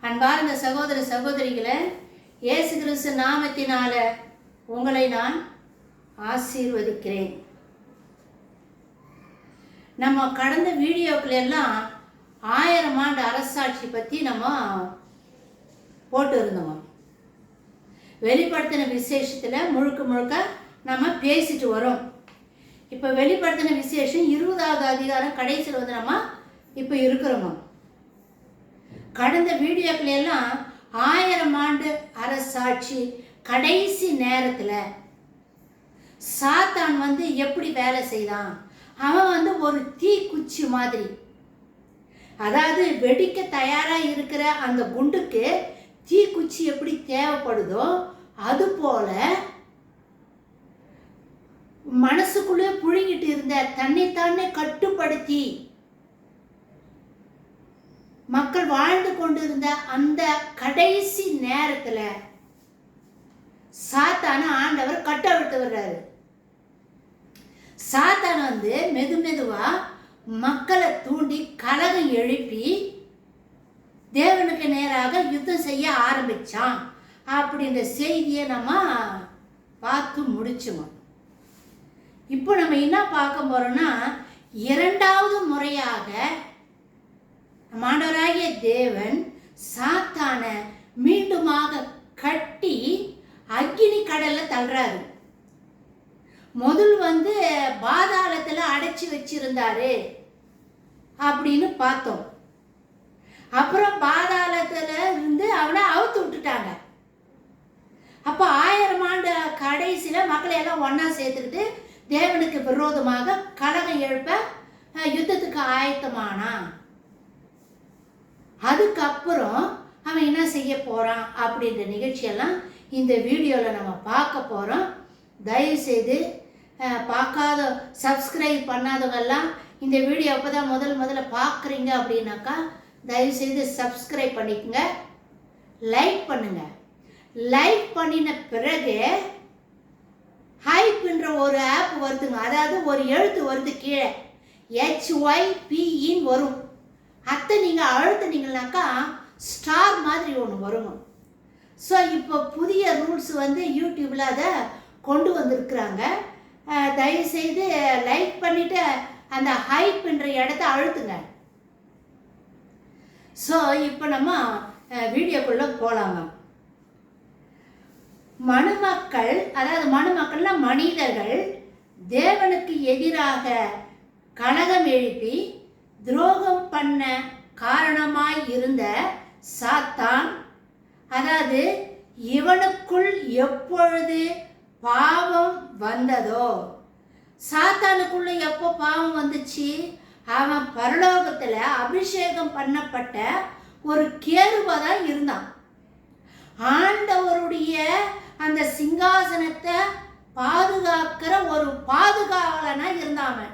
அன்பார்ந்த சகோதர சகோதரிகளே, இயேசு கிறிஸ்து நாமத்தினால உங்களை நான் ஆசீர்வதிக்கிறேன். நம்ம கடந்த வீடியோக்கள் எல்லாம் 1000 ஆண்டு அரசாட்சி பற்றி நம்ம போட்டு இருந்தோம். வெளிப்படுத்தின விசேஷத்தில் முழுக்க நம்ம பேசிட்டு வரோம். இப்போ வெளிப்படுத்தின விசேஷம் 20வது அதிகாரம் கடைசியில் வந்து நம்ம இப்போ இருக்கிறோமா. கடந்த வீடியோக்கள் எல்லாம் 1000 ஆண்டு அரசாட்சி கடைசி நேரத்தில் சாத்தான் வந்து எப்படி வேலை செய்தான். அவன் வந்து ஒரு தீக்குச்சி மாதிரி, அதாவது வெடிக்க தயாராக இருக்கிற அந்த குண்டுக்கு தீக்குச்சி எப்படி தேவைப்படுதோ அது போல மனசுக்குள்ளே புழுங்கிட்டு இருந்த தன்னைத்தானே கட்டுப்படுத்தி மக்கள் வாழ்ந்து கொண்டிருந்த அந்த கடைசி நேரத்தில் சாத்தான ஆண்டவர் கட்டவிழ்த்து வர்றாரு. சாத்தான் வந்து மெதுவா மக்களை தூண்டி கலகம் எழுப்பி தேவனுக்கு நேராக யுத்தம் செய்ய ஆரம்பிச்சான் அப்படின்ற செய்தியை நம்ம பார்த்து முடிச்சோம். இப்போ நம்ம என்ன பார்க்க போறோம்னா, 2வது முறையாக ஆண்டவராகிய தேவன் சாத்தான மீண்டுமாக கட்டி அக்கினி கடல்ல தள்ளுறாரு. முதல் வந்து பாதாளத்துல அடைச்சி வச்சிருந்தாரு அப்படின்னு பார்த்தோம். அப்புறம் பாதாளத்துல இருந்து அவனை அவுத்து விட்டுட்டாங்க. அப்போ 1000 ஆண்டு கடைசியில மக்களை எல்லாம் ஒன்னா சேர்த்துக்கிட்டு தேவனுக்கு விரோதமாக கலகம் எழுப்ப யுத்தத்துக்கு ஆயத்தமானான். அதுக்கப்புறம் அவன் என்ன செய்ய போறான் அப்படின்ற நிகழ்ச்சியெல்லாம் இந்த வீடியோவில் நம்ம பார்க்க போறோம். தயவுசெய்து பார்க்காத சப்ஸ்கிரைப் பண்ணாதவங்கெல்லாம் இந்த வீடியோ அப்போ தான் முதல்ல பார்க்குறீங்க அப்படின்னாக்கா தயவுசெய்து சப்ஸ்கிரைப் பண்ணிக்கோங்க, லைக் பண்ணுங்க. லைக் பண்ணின பிறகு ஹைப்ன்ற ஒரு ஆப் வருதுங்க, அதாவது ஒரு எழுத்து வருது கீழே HYPன்னு வரும். அத்தை நீங்கள் அழுத்துனீங்கன்னாக்கா ஸ்டார் மாதிரி ஒன்று வருங்க. ஸோ இப்போ புதிய ரூல்ஸ் வந்து யூடியூப்பில் அதை கொண்டு வந்திருக்கிறாங்க. தயவுசெய்து லைக் பண்ணிவிட்டு அந்த ஹைப்ன்ற இடத்த அழுத்துங்க. ஸோ இப்போ நம்ம வீடியோக்குள்ளே போகலாங்க. மனுமக்கள், அதாவது மனுமக்கள்னா மனிதர்கள் தேவனுக்கு எதிராக கலகம் எழுப்பி துரோகம் பண்ண காரணமாய் இருந்த சாத்தான், அதாவது இவனுக்குள் எப்பொழுது பாவம் வந்ததோ, சாத்தானுக்குள்ள எப்போ பாவம் வந்துச்சு, அவன் பரலோகத்தில் அபிஷேகம் பண்ணப்பட்ட ஒரு கேருபா தான் இருந்தான். ஆண்டவருடைய அந்த சிங்காசனத்தை பாதுகாக்கிற ஒரு பாதுகாவலனா இருந்தான்.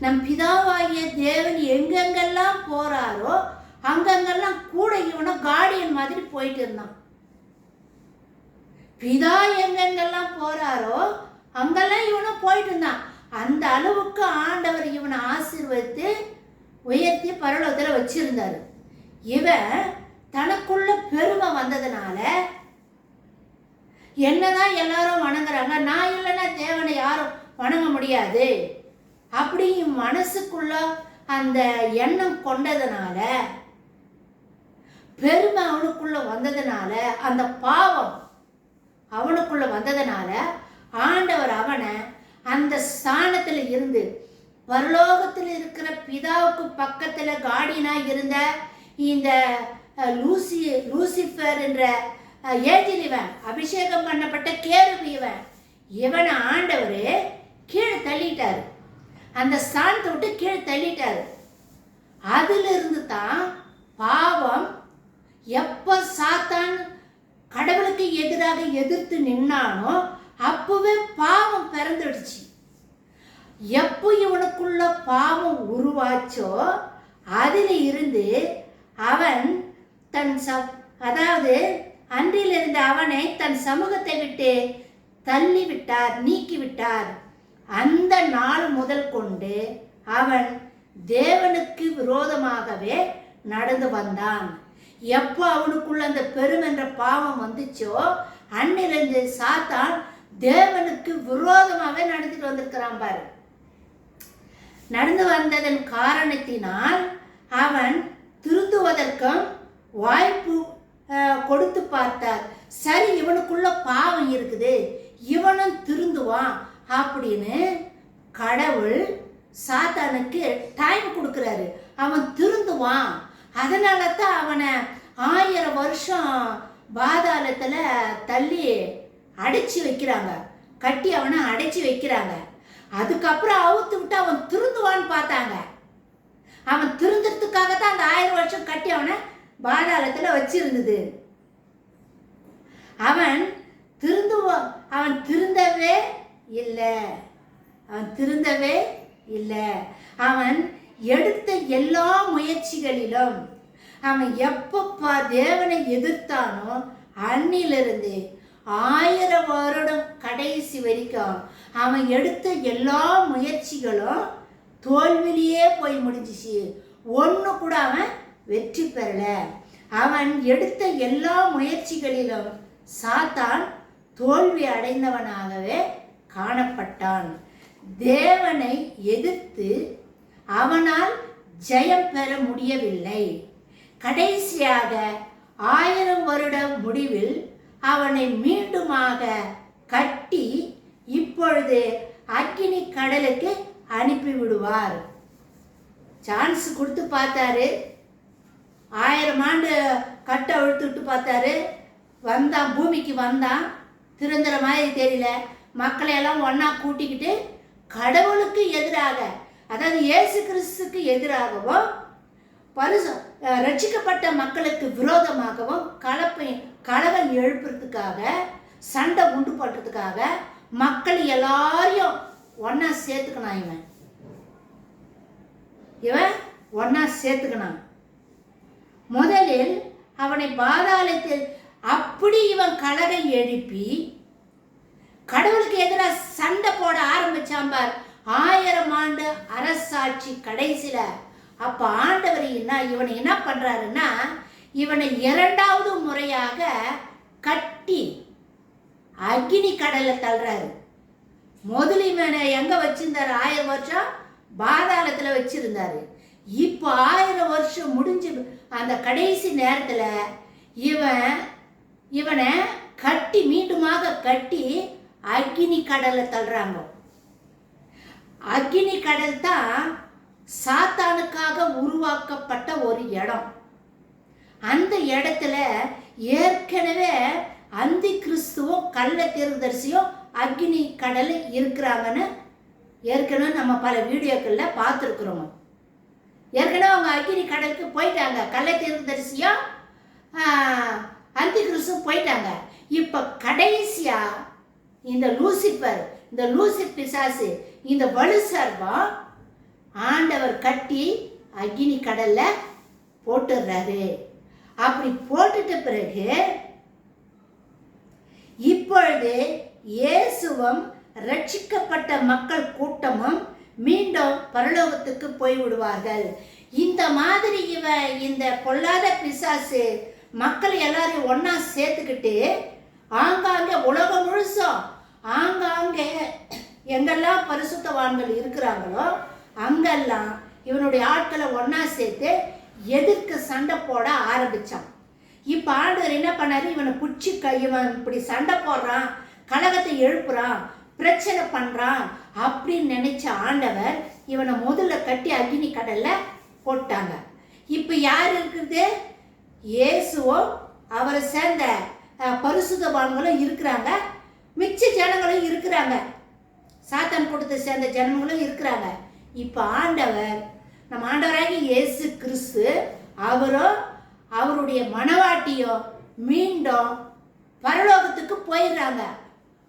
நம் பிதாவாகிய தேவன் எங்கெங்கெல்லாம் போறாரோ அங்கெங்கெல்லாம் கூட இவனை கார்டியன் மாதிரி போயிட்டு இருந்தான். பிதா எங்கெங்கெல்லாம் போறாரோ அங்கெல்லாம் இவனை போயிட்டு இருந்தான். அந்த அளவுக்கு ஆண்டவர் இவனை ஆசீர்வதித்து உயர்த்தி பரலோகத்தில் வச்சிருந்தாரு. இவன் தனக்குள்ள பெருமை வந்ததுனால என்னதான் எல்லாரும் வணங்குறாங்க, நான் இல்லைன்னா தேவனை யாரும் வணங்க முடியாது அப்படி மனசுக்குள்ள அந்த எண்ணம் கொண்டதுனால, பெருமை அவனுக்குள்ள வந்ததுனால, அந்த பாவம் அவனுக்குள்ள வந்ததுனால ஆண்டவர் அவனை அந்த ஸ்தானத்தில் இருந்து பரலோகத்தில் இருக்கிற பிதாவுக்கு பக்கத்தில் கார்டியனா இருந்த இந்த லூசிஃபர் என்ற ஏஞ்சில், இவன் அபிஷேகம் பண்ணப்பட்ட கேருபு, இவனை ஆண்டவர் கீழே தள்ளிட்டாரு. அந்த ஸ்தானத்தை விட்டு கீழே தள்ளிட்டாரு. அதிலிருந்து தான் பாவம் எப்போ சாத்தான் கடவுளுக்கு எதிராக எதிர்த்து நின்னானோ அப்பவே பாவம் பிறந்துடுச்சு. எப்போ இவனுக்குள்ள பாவம் உருவாச்சோ அதில் இருந்து அவன் அதாவது அன்றிலிருந்து அவனை தன் சமூகத்தை விட்டு தள்ளிவிட்டார், நீக்கிவிட்டார். அந்த நாள் முதல் கொண்டு அவன் தேவனுக்கு விரோதமாகவே நடந்து வந்தான். எப்போ அவனுக்குள்ள அந்த பெருமென்ற பாவம் வந்துச்சோ அன்னிலிருந்து சாத்தான் தேவனுக்கு விரோதமாகவே நடந்துட்டு வந்திருக்கிறான் பாரு. நடந்து வந்ததன் காரணத்தினால் அவன் திருந்துவதற்கும் வாய்ப்பு கொடுத்து பார்த்தார். சரி, இவனுக்குள்ள பாவம் இருக்குது, இவனும் திருந்துவான் அப்படின்னு கடவுள் சாத்தானுக்கு டைம் கொடுக்குறாரு. அவன் திருந்துவான். அதனால தான் அவனை 1000 வருஷம் பாதாளத்தில் தள்ளி அடைச்சி வைக்கிறாங்க, கட்டி அவனை அடைச்சி வைக்கிறாங்க. அதுக்கப்புறம் அவுத்து விட்டு அவன் திருந்துவான்னு பார்த்தாங்க. அவன் திருந்துறதுக்காக தான் அந்த 1000 வருஷம் கட்டி அவனை பாதாளத்தில் வச்சிருந்தது. அவன் திருந்தவே இல்லை. அவன் எடுத்த எல்லா முயற்சிகளிலும் அவன் எப்பப்பா தேவனை எதிர்த்தானோ அன்னிலிருந்து 1000 வருடம் கடைசி வரைக்கும் அவன் எடுத்த எல்லா முயற்சிகளும் தோல்வியிலேயே போய் முடிஞ்சிச்சு. ஒன்று கூட அவன் வெற்றி பெறல. அவன் எடுத்த எல்லா முயற்சிகளிலும் சாத்தான் தோல்வி அடைந்தவனாகவே காணப்பட்டான். தேவனை எதிர்த்து அவனால் ஜெயம் பெற முடியவில்லை. கடைசியாக 1000 வருட முடிவில் அவனை மீண்டுமாக கட்டி இப்பொழுது அக்கினி கடலுக்கு அனுப்பிவிடுவார். சான்ஸ் கொடுத்து பார்த்தாரு. 1000 ஆண்டு கட்ட அழுத்துட்டு பார்த்தாரு. வந்தான், பூமிக்கு வந்தான். திருந்துற மாதிரி தெரியல. மக்களை எல்லாம் ஒன்றா கூட்டிக்கிட்டு கடவுளுக்கு எதிராக, அதாவது இயேசு கிறிஸ்துக்கு எதிராகவும் ரட்சிக்கப்பட்ட மக்களுக்கு விரோதமாகவும் கலகம் எழுப்புறதுக்காக, சண்டை உண்டு பண்ணுறதுக்காக மக்கள் எல்லாரையும் ஒன்றா சேர்த்துக்கணும். இவன் ஒன்றா சேர்த்துக்கணும். முதலில் அவனை பாதாளத்தில் அப்படி இவன் கலகம் எழுப்பி கடவுளுக்கு எதிராக சண்டை போட ஆரம்பிச்சான் பார். 1000 ஆண்டு அரசாட்சி கடைசியில அப்ப ஆண்டவர் இவனை என்ன பண்றாருன்னா, இவனை 2வது முறையாக கட்டி அக்னி கடல்ல தள்ளுறாரு. முதல் இவனை எங்க வச்சிருந்தாரு? 1000 வருஷம் பாதாளத்துல வச்சிருந்தாரு. இப்போ 1000 வருஷம் முடிஞ்சு அந்த கடைசி நேரத்துல இவனை கட்டி மீண்டுமாக கட்டி அக்னி கடல்ல தள்ளுறாங்க. அக்னி கடல் தான் சாத்தானுக்காக உருவாக்கப்பட்ட ஒரு இடம். அந்த இடத்துல ஏற்கனவே அந்தி கிறிஸ்துவும் கள்ள தீர்க்கதரிசியும் அக்னி கடல் இருக்கிறாங்கன்னு ஏற்கனவே நம்ம பல வீடியோக்கள்ல பார்த்துருக்குறோம். ஏற்கனவே அவங்க அக்னி கடலுக்கு போயிட்டாங்க. கள்ள தீர்க்கதரிசியும் அந்தி கிறிஸ்துவும் போயிட்டாங்க. இப்போ கடைசியா இந்த லூசிபர் பிசாசு, இந்த வலு சர்வம் ஆண்டவர் கட்டி அக்னி கடல்ல போட்டுடுறாரு. அப்படி போட்டுட்ட பிறகு இப்பொழுது இயேசுவும் ரட்சிக்கப்பட்ட மக்கள் கூட்டமும் மீண்டும் பரலோகத்துக்கு போய் விடுவார்கள். இந்த மாதிரி இந்த பொல்லாத பிசாசு மக்கள் எல்லாரையும் ஒன்னா சேர்த்துக்கிட்டு ஆங்காங்கே உலகம் முழுசும் ஆங்காங்கே எங்கெல்லாம் பரிசுத்தவான்கள் இருக்கிறாங்களோ அங்கெல்லாம் இவனுடைய ஆட்களை ஒன்னா சேர்த்து எதிர்க்க சண்டை போட ஆரம்பிச்சான். இப்ப ஆண்டவர் என்ன பண்ணாரு? இவனை பிடிச்சி இவன் இப்படி சண்டை போடுறான், கலகத்தை எழுப்புறான், பிரச்சனை பண்றான் அப்படின்னு நினைச்ச ஆண்டவர் இவனை முதல்ல கட்டி அக்னி கடல்ல போட்டாங்க. இப்ப யார் இருக்குது? இயேசுவும் அவரை சேர்ந்த பரிசுத்தவான்களும் இருக்கிறாங்க, மிச்ச ஜனங்களும் இருக்கிறாங்க, சாத்தான் கூட்டத்தை சேர்ந்த ஜனங்களும் இருக்கிறாங்க. இப்ப ஆண்டவர், நம்ம ஆண்டவராகி இயேசு கிறிஸ்து அவரும் அவருடைய மனவாட்டியும் மீண்டும் பரலோகத்துக்கு போயிடுறாங்க.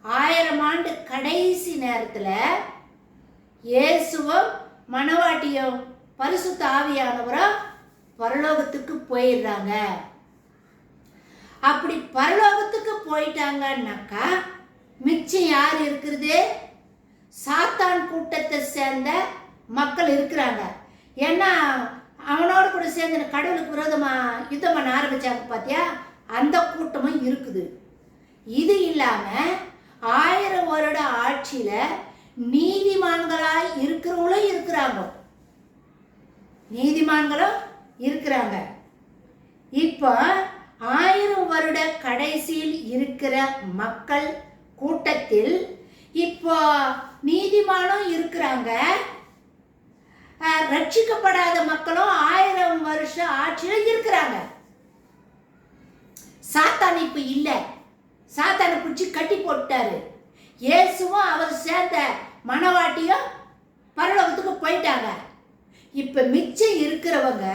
1000 ஆண்டு கடைசி நேரத்துல இயேசுவும் மனவாட்டியும் பரிசுத்த ஆவியானவரும் பரலோகத்துக்கு போயிடுறாங்க. அப்படி பரலோகத்துக்கு போயிட்டாங்கன்னாக்கா மிச்சம் யார் இருக்கிறது? சாத்தான் கூட்டத்தை சேர்ந்த மக்கள் இருக்கிறாங்க. ஏன்னா அவனோடு கூட சேர்ந்து கடவுளுக்கு விரோதமாக யுத்தம் பண்ண ஆரம்பித்தாங்க பார்த்தியா, அந்த கூட்டமும் இருக்குது. இது இல்லாமல் 1000 வருட ஆட்சியில் நீதிமான்களாய் இருக்கிறவங்களும் இருக்கிறாங்க, நீதிமான்களும் இருக்கிறாங்க. இப்போ 1000 வருட கடைசியில் இருக்கிற மக்கள் கூட்டத்தில் இப்போ நீதிமானும் இருக்கிறாங்க, ரட்சிக்கப்படாத மக்களும் 1000 வருஷ ஆட்சியில் இருக்கிறாங்க. சாத்தான் இப்ப இல்ல, சாத்தானை பிடிச்சி கட்டி போட்டாரு. இயேசுவும் அவர் சேர்ந்த மணவாட்டியும் பரலோகத்துக்கு போயிட்டாங்க. இப்ப மிச்சம் இருக்கிறவங்க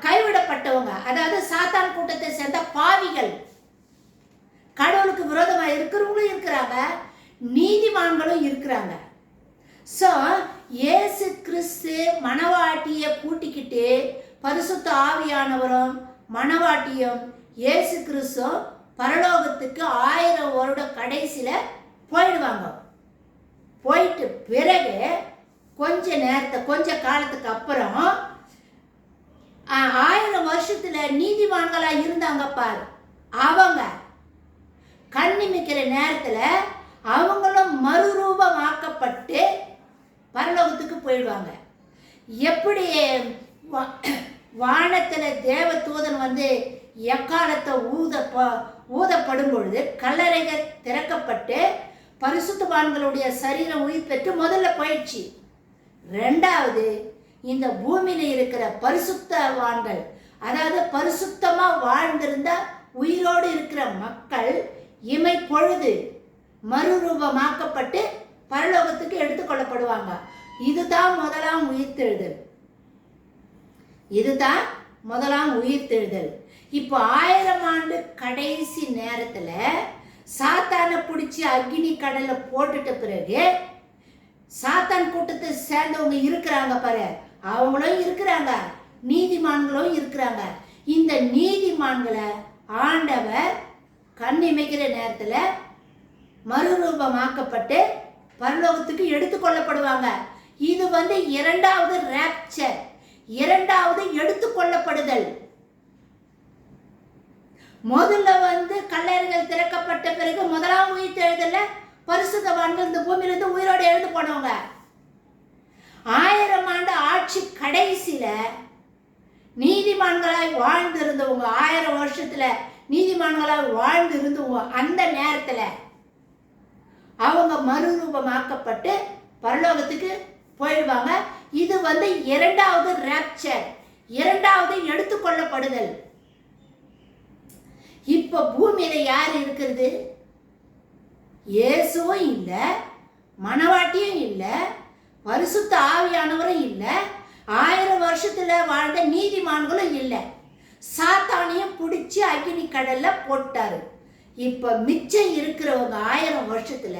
கைவிடப்பட்டவங்க, அதாவது சாத்தான் கூட்டத்தை சேர்ந்த பாவிகள், கடவுளுக்கு விரோதமாக இருக்கிறவங்களும் இருக்கிறாங்க, நீதிமான்களும் இருக்கிறாங்க. ஸோ இயேசு கிறிஸ்து மணவாட்டியை கூட்டிக்கிட்டு பரிசுத்த ஆவியானவரும் மணவாட்டியும் இயேசு கிறிஸ்து பரலோகத்துக்கு 1000 வருட கடைசியில் போயிடுவாங்க. போயிட்டு பிறகு கொஞ்ச காலத்துக்கு அப்புறம் 1000 வருஷத்துல நீதிமான்களா இருந்தாங்க பாரு, அவங்க கண்ணிமிக்கிற நேரத்துல அவங்களும் மறுரூபமாக்கப்பட்டு பரலோகத்துக்கு போயிடுவாங்க. எப்படி வானத்துல தேவ தூதன் வந்து எக்காலத்தை ஊதப்படும் பொழுது கல்லறைகள் திறக்கப்பட்டு பரிசுத்தவான்களுடைய சரீரம் உயிர் பெற்று முதல்ல போயிடுச்சு. ரெண்டாவது, இந்த பூமியில இருக்கிற பரிசுத்தவான்கள், அதாவது பரிசுத்தமா வாழ்ந்திருந்த உயிரோடு இருக்கிற மக்கள் இமை பொழுது மறுரூபமாக்கப்பட்டு பரலோகத்துக்கு எடுத்துக்கொள்ளப்படுவாங்க. இதுதான் முதலாம் உயிர்த்தெழுதல், இதுதான் முதலாம் உயிர்த்தெழுதல். இப்போ 1000 ஆண்டு கடைசி நேரத்துல சாத்தானை பிடிச்சி அக்னி கடல்ல போட்டுட்ட பிறகு சாத்தான் கூட்டத்தை சேர்ந்தவங்க இருக்கிறாங்க பாரு, அவங்களும் இருக்கிறாங்க, நீதிமான்களும் இருக்கிறாங்க. இந்த நீதிமான்களை ஆண்டவர் கண்ணிமைக்கிற நேரத்துல மறுரூபமாக்கப்பட்டு பரலோகத்துக்கு எடுத்துக்கொள்ளப்படுவாங்க. இது வந்து இரண்டாவது ராப்சர், இரண்டாவது எடுத்துக்கொள்ளப்படுதல். முதல்ல வந்து கல்லறைகள் திறக்கப்பட்ட பிறகு முதலாம் உயிர்த்தெழுதல்ல பரிசுத்தவான்கள் இந்த பூமியிலிருந்து உயிரோடு எழுந்து போனவங்க. 1000 ஆண்டு ஆட்சி கடைசியில நீதிமான்களாய் வாழ்ந்திருந்தவங்க, 1000 வருஷத்துல நீதிமான்களாய் வாழ்ந்து இருந்தவங்க, அந்த நேரத்துல அவங்க மறுரூபமாக்கப்பட்டு பரலோகத்துக்கு போயிடுவாங்க. இது வந்து இரண்டாவது ராப்சர், இரண்டாவது எடுத்துக்கொள்ளப்படுதல். இப்ப பூமியில யார் இருக்கிறது? இயேசுவும் இல்லை, மணவாட்டியும் இல்லை, பரிசுத்த ஆவியானவரும் இல்லை, 1000 வருஷத்துல வாழ்ந்த நீதிமான்களும் இல்லை. சாத்தானையும் பிடிச்சி அக்னி கடல்ல போட்டாரு. இப்ப மிச்சம் இருக்கிறவங்க 1000 வருஷத்துல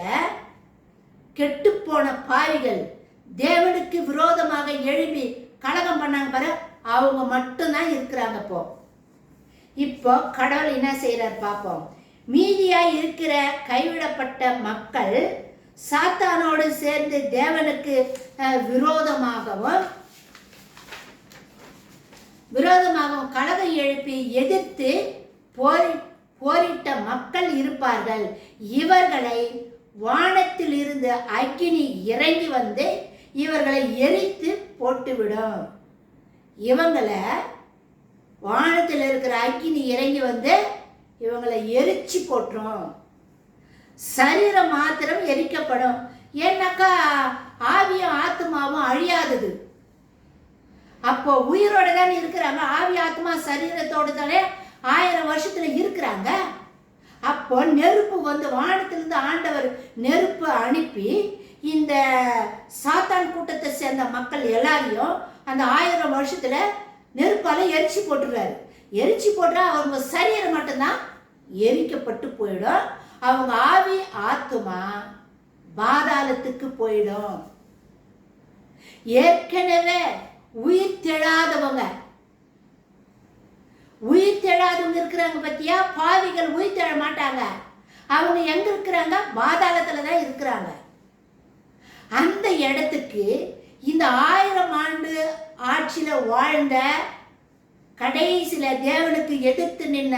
கெட்டு போன பாவிகள், தேவனுக்கு விரோதமாக எழுப்பி கலகம் பண்ணாங்க பாரு, அவங்க மட்டும்தான் இருக்கிறாங்க. இப்போ கடவுள் என்ன செய்யறார் பார்ப்போம். மீதியா இருக்கிற கைவிடப்பட்ட மக்கள் சாத்தானோடு சேர்ந்து தேவனுக்கு விரோதமாகவும் கலகம் எழுப்பி எதிர்த்து போரிட்ட மக்கள் இருப்பார்கள். இவர்களை வானத்தில் இருந்து அக்கினி இறங்கி வந்து இவர்களை எரித்து போட்டுவிடும். இவங்களை வானத்தில் இருக்கிற அக்கினி இறங்கி வந்து இவங்களை எரிச்சு போட்டுரும். சரீரம் மாத்திரம் எரிக்கப்படும். ஏன்னாக்கா ஆவியும் ஆத்மாவும் அழியாதது. அப்போ உயிரோட தானே இருக்கிறாங்க. ஆவி ஆத்மா சரீரத்தோடு தானே 1000 வருஷத்துல இருக்கிறாங்க. அப்போ நெருப்பு வந்து வானத்திலிருந்து ஆண்டவர் நெருப்பு அனுப்பி இந்த சாத்தான் கூட்டத்தை சேர்ந்த மக்கள் எல்லாரையும் அந்த 1000 வருஷத்துல நெருப்பால எரிச்சு போட்டுறாரு. எரிச்சு போட்டா அவங்க சரீரம் மட்டும்தான் எரிக்கப்பட்டு போயிடும். அவங்க ஆவி ஆத்மா பாதாளத்துக்கு போயிடும். ஏற்கனவே உயிர் தெழாதவங்க இருக்கிறாங்க பத்தியா, பாவிகள் உயிர் தெழ மாட்டாங்க. அவங்க எங்க இருக்கிறாங்க? பாதாளத்துல தான் இருக்கிறாங்க. அந்த இடத்துக்கு இந்த 1000 ஆண்டு ஆட்சியில் வாழ்ந்த கடைசியில் தேவனுக்கு எதிர்த்து நின்ன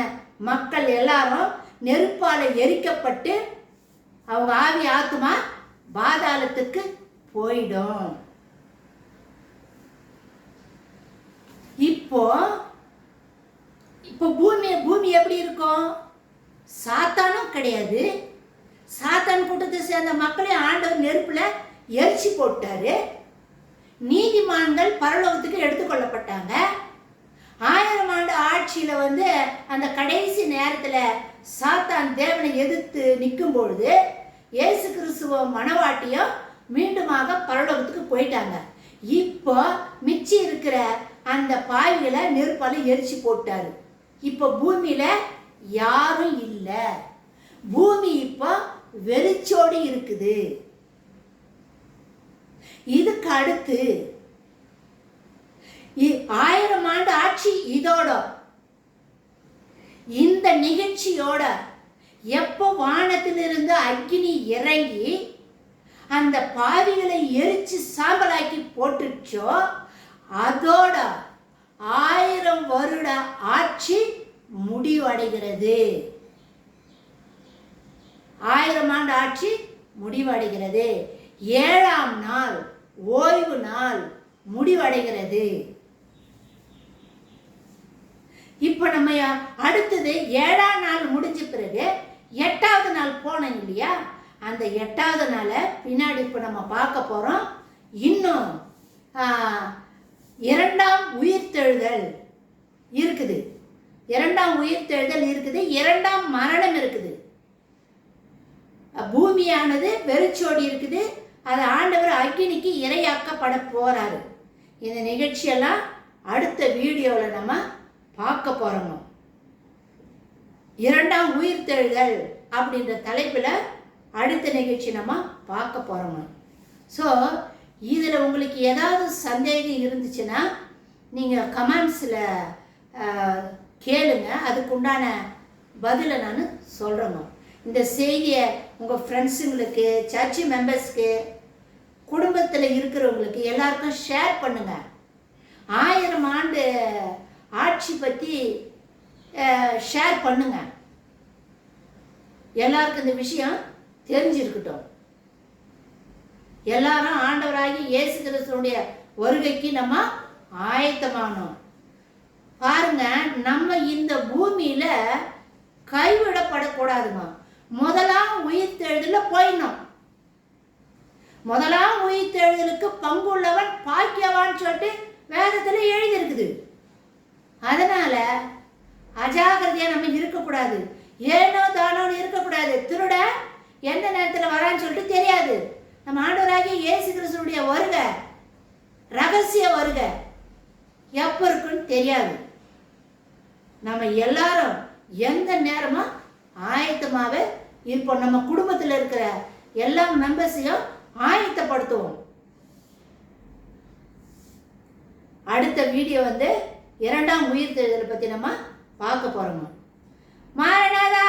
மக்கள் எல்லாரும் நெருப்பால் எரிக்கப்பட்டு அவங்க ஆவி ஆத்மா பாதாளத்துக்கு போயிடும். இப்போ பூமி எப்படி இருக்கும்? சாத்தானும் கிடையாது. சாத்தான் கூட்டத்தை சேர்ந்த மக்களை ஆண்டவர் நெருப்புல எரிச்சு போட்டாரு. நீதிமான்கள் பரலோகத்துக்கு எடுத்துக்கொள்ளப்பட்டாங்க. 1000 ஆண்டு ஆட்சியில அந்த கடைசி நேரத்துல சாத்தான் தேவனை எதிர்த்து நிற்கும் பொழுது இயேசு கிறிஸ்துவ மனவாட்டியும் மீண்டுமாக பரலோகத்துக்கு போயிட்டாங்க. இப்போ மிச்சி இருக்கிற அந்த பாவிகளை நெருப்பால எரிச்சு போட்டாரு. இப்போ பூமியில யாரும் இல்லை. பூமி இப்போ வெறிச்சோடி இருக்குது. இதுக்கு அடுத்து 1000 ஆண்டு ஆட்சி இதோட இந்த நிகழ்ச்சியோட எப்போ வானத்திலிருந்து அக்கினி இறங்கி அந்த பாவிகளை எரிச்சு சாம்பலாக்கி போட்டுச்சோ அதோட 1000 வருட ஆட்சி முடிவடைகிறது. 1000 ஆண்டு ஆட்சி முடிவடைகிறது. 7ஆம் நாள் ஓய்வு நாள் முடிவடைகிறது. இப்போ நம்ம அடுத்தது 7ஆம் நாள் முடிஞ்ச பிறகு 8வது நாள் போனோம் இல்லையா? அந்த 8வது நாளை பின்னாடி இப்போ நம்ம பார்க்க போகிறோம். இன்னும் 2ஆம் உயிர்த்தெழுதல் இருக்குது. 2ஆம் உயிர்த்தெழுதல் இருக்குது. 2ஆம் மரணம் இருக்குது. பூமியானது வெறிச்சோடி இருக்குது. அது ஆண்டவர் அக்கினிக்கு இரையாக்கப்பட போறாரு. இந்த நிகழ்ச்சியெல்லாம் அடுத்த வீடியோவில் நம்ம பார்க்க போறோம். 2ஆம் உயிர்த்தெழுதல் அப்படின்ற தலைப்பில் அடுத்த நிகழ்ச்சி நம்ம பார்க்க போறோம். ஸோ இதில் உங்களுக்கு ஏதாவது சந்தேகம் இருந்துச்சுன்னா நீங்கள் கமெண்ட்ஸில் கேளுங்க. அதுக்குண்டான பதிலை நான் சொல்கிறேங்க. இந்த செய்தியை உங்கள் ஃப்ரெண்ட்ஸுங்களுக்கு, சர்ச்சு மெம்பர்ஸ்க்கு, குடும்பத்தில் இருக்கிறவங்களுக்கு எல்லாருக்கும் ஷேர் பண்ணுங்கள். 1000 ஆண்டு ஆட்சி பற்றி ஷேர் பண்ணுங்க. எல்லாருக்கும் இந்த விஷயம் தெரிஞ்சிருக்கட்டும். எல்லாரும் ஆண்டவராகி இயேசு கிறிஸ்துவுடைய வருகைக்கு நம்ம ஆயத்தமானோம். பாருங்க, நம்ம இந்த பூமியில கைவிடப்படக்கூடாதுங்க. முதலாம் உயிர்த்தெழுதல போயிடணும். முதலாம் உயிர்த்தெழுதலுக்கு பங்குள்ளவன் பாக்கியவான்னு சொல்லிட்டு வேதத்துல எழுதியிருக்குது. அதனால அஜாகிரதையா நம்ம இருக்கக்கூடாது. ஏனோ தானோன்னு இருக்கக்கூடாது. திருட எந்த நேரத்தில் வரான்னு சொல்லிட்டு தெரியாது. நம்ம ஆண்டவராகிய இயேசு கிறிஸ்துவுடைய வருகை ரகசிய வருகை எப்போ இருக்குன்னு தெரியாது. நம்ம எல்லாரும் எந்த நேரமும் ஆயத்தமாகவே இருப்போம். நம்ம குடும்பத்தில் இருக்கிற எல்லா மெம்பர்ஸையும் ஆயத்தப்படுத்துவோம். அடுத்த வீடியோ 2ஆம் உயிர்த்தெழுதலை பற்றி நம்ம பார்க்க போகிறோம். மாரநாதா!